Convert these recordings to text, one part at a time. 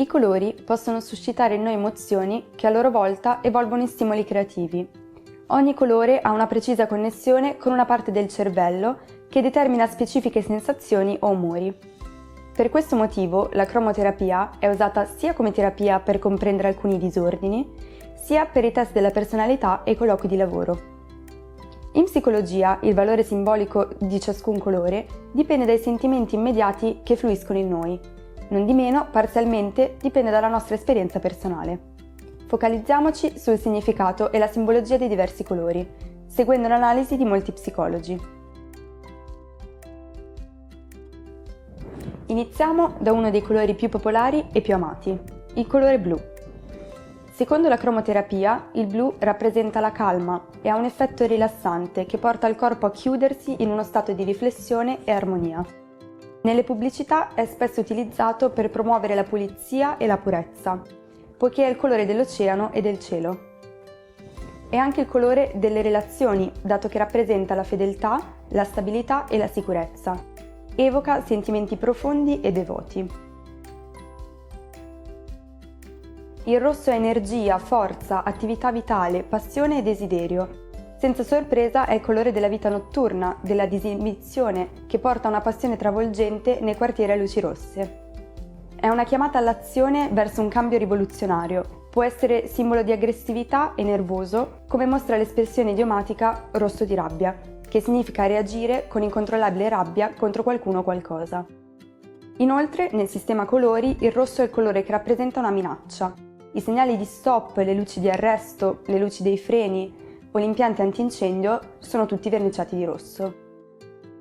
I colori possono suscitare in noi emozioni che a loro volta evolvono in stimoli creativi. Ogni colore ha una precisa connessione con una parte del cervello che determina specifiche sensazioni o umori. Per questo motivo la cromoterapia è usata sia come terapia per comprendere alcuni disordini, sia per i test della personalità e i colloqui di lavoro. In psicologia il valore simbolico di ciascun colore dipende dai sentimenti immediati che fluiscono in noi. Non di meno, parzialmente, dipende dalla nostra esperienza personale. Focalizziamoci sul significato e la simbologia dei diversi colori, seguendo l'analisi di molti psicologi. Iniziamo da uno dei colori più popolari e più amati, il colore blu. Secondo la cromoterapia, il blu rappresenta la calma e ha un effetto rilassante che porta il corpo a chiudersi in uno stato di riflessione e armonia. Nelle pubblicità è spesso utilizzato per promuovere la pulizia e la purezza, poiché è il colore dell'oceano e del cielo. È anche il colore delle relazioni, dato che rappresenta la fedeltà, la stabilità e la sicurezza. Evoca sentimenti profondi e devoti. Il rosso è energia, forza, attività vitale, passione e desiderio. Senza sorpresa è il colore della vita notturna, della disinibizione, che porta una passione travolgente nei quartieri a luci rosse. È una chiamata all'azione verso un cambio rivoluzionario. Può essere simbolo di aggressività e nervoso, come mostra l'espressione idiomatica rosso di rabbia, che significa reagire con incontrollabile rabbia contro qualcuno o qualcosa. Inoltre, nel sistema colori, il rosso è il colore che rappresenta una minaccia. I segnali di stop, le luci di arresto, le luci dei freni o gli impianti antincendio sono tutti verniciati di rosso.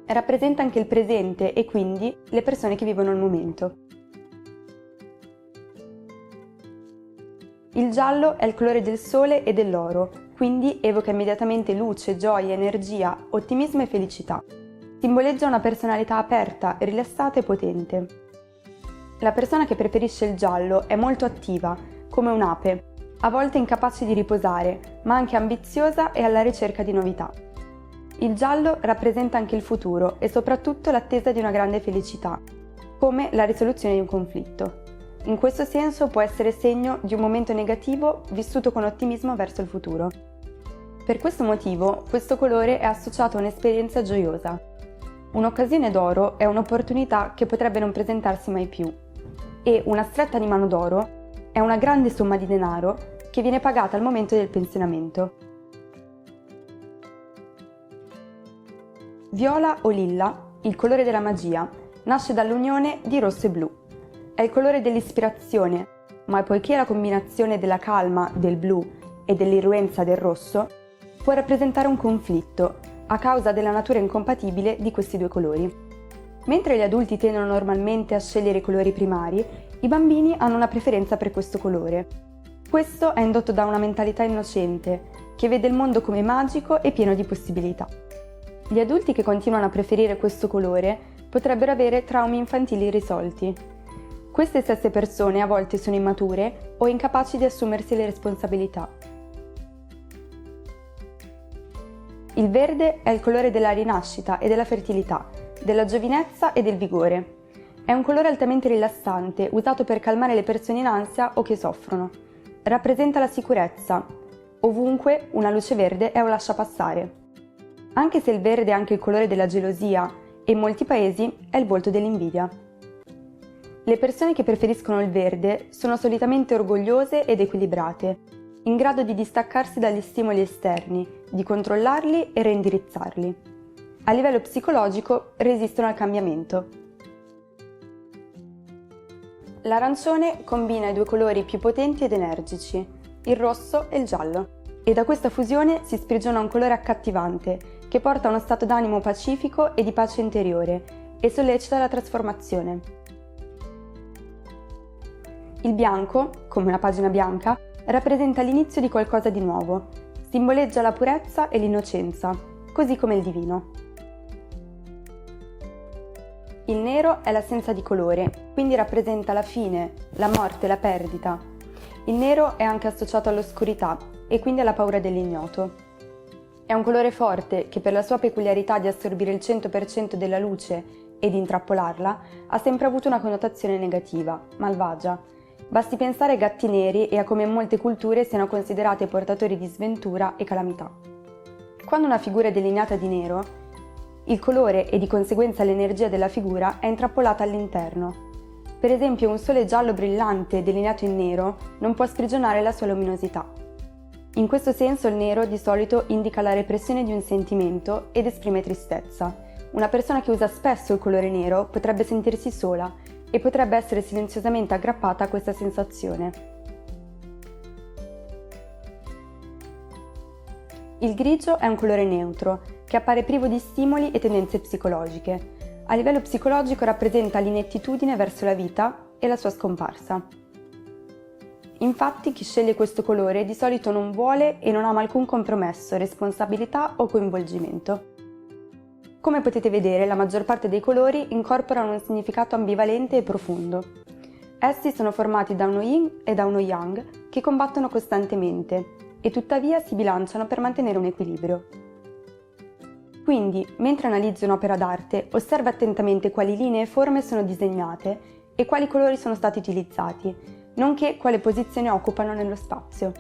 Rappresenta anche il presente e quindi le persone che vivono il momento. Il giallo è il colore del sole e dell'oro, quindi evoca immediatamente luce, gioia, energia, ottimismo e felicità. Simboleggia una personalità aperta, rilassata e potente. La persona che preferisce il giallo è molto attiva, come un'ape, a volte incapace di riposare, ma anche ambiziosa e alla ricerca di novità. Il giallo rappresenta anche il futuro e soprattutto l'attesa di una grande felicità, come la risoluzione di un conflitto. In questo senso può essere segno di un momento negativo vissuto con ottimismo verso il futuro. Per questo motivo, questo colore è associato a un'esperienza gioiosa. Un'occasione d'oro è un'opportunità che potrebbe non presentarsi mai più, e una stretta di mano d'oro è una grande somma di denaro che viene pagata al momento del pensionamento. Viola o lilla, il colore della magia, nasce dall'unione di rosso e blu. È il colore dell'ispirazione, ma poiché la combinazione della calma del blu e dell'irruenza del rosso può rappresentare un conflitto a causa della natura incompatibile di questi due colori. Mentre gli adulti tendono normalmente a scegliere i colori primari, i bambini hanno una preferenza per questo colore. Questo è indotto da una mentalità innocente, che vede il mondo come magico e pieno di possibilità. Gli adulti che continuano a preferire questo colore potrebbero avere traumi infantili irrisolti. Queste stesse persone a volte sono immature o incapaci di assumersi le responsabilità. Il verde è il colore della rinascita e della fertilità, della giovinezza e del vigore. È un colore altamente rilassante, usato per calmare le persone in ansia o che soffrono. Rappresenta la sicurezza. Ovunque una luce verde è un lasciapassare. Anche se il verde è anche il colore della gelosia e in molti paesi è il volto dell'invidia. Le persone che preferiscono il verde sono solitamente orgogliose ed equilibrate, in grado di distaccarsi dagli stimoli esterni, di controllarli e reindirizzarli. A livello psicologico resistono al cambiamento. L'arancione combina i due colori più potenti ed energici, il rosso e il giallo, e da questa fusione si sprigiona un colore accattivante che porta a uno stato d'animo pacifico e di pace interiore e sollecita la trasformazione. Il bianco, come una pagina bianca, rappresenta l'inizio di qualcosa di nuovo, simboleggia la purezza e l'innocenza, così come il divino. Il nero è l'assenza di colore, quindi rappresenta la fine, la morte, la perdita. Il nero è anche associato all'oscurità e quindi alla paura dell'ignoto. È un colore forte che per la sua peculiarità di assorbire il 100% della luce e di intrappolarla ha sempre avuto una connotazione negativa, malvagia. Basti pensare ai gatti neri e a come in molte culture siano considerati portatori di sventura e calamità. Quando una figura è delineata di nero, il colore e di conseguenza l'energia della figura è intrappolata all'interno. Per esempio, un sole giallo brillante delineato in nero non può sprigionare la sua luminosità. In questo senso il nero di solito indica la repressione di un sentimento ed esprime tristezza. Una persona che usa spesso il colore nero potrebbe sentirsi sola e potrebbe essere silenziosamente aggrappata a questa sensazione. Il grigio è un colore neutro, che appare privo di stimoli e tendenze psicologiche. A livello psicologico rappresenta l'inettitudine verso la vita e la sua scomparsa. Infatti chi sceglie questo colore di solito non vuole e non ama alcun compromesso, responsabilità o coinvolgimento. Come potete vedere, la maggior parte dei colori incorporano un significato ambivalente e profondo. Essi sono formati da uno yin e da uno yang che combattono costantemente e tuttavia si bilanciano per mantenere un equilibrio. Quindi, mentre analizzi un'opera d'arte, osserva attentamente quali linee e forme sono disegnate e quali colori sono stati utilizzati, nonché quale posizione occupano nello spazio.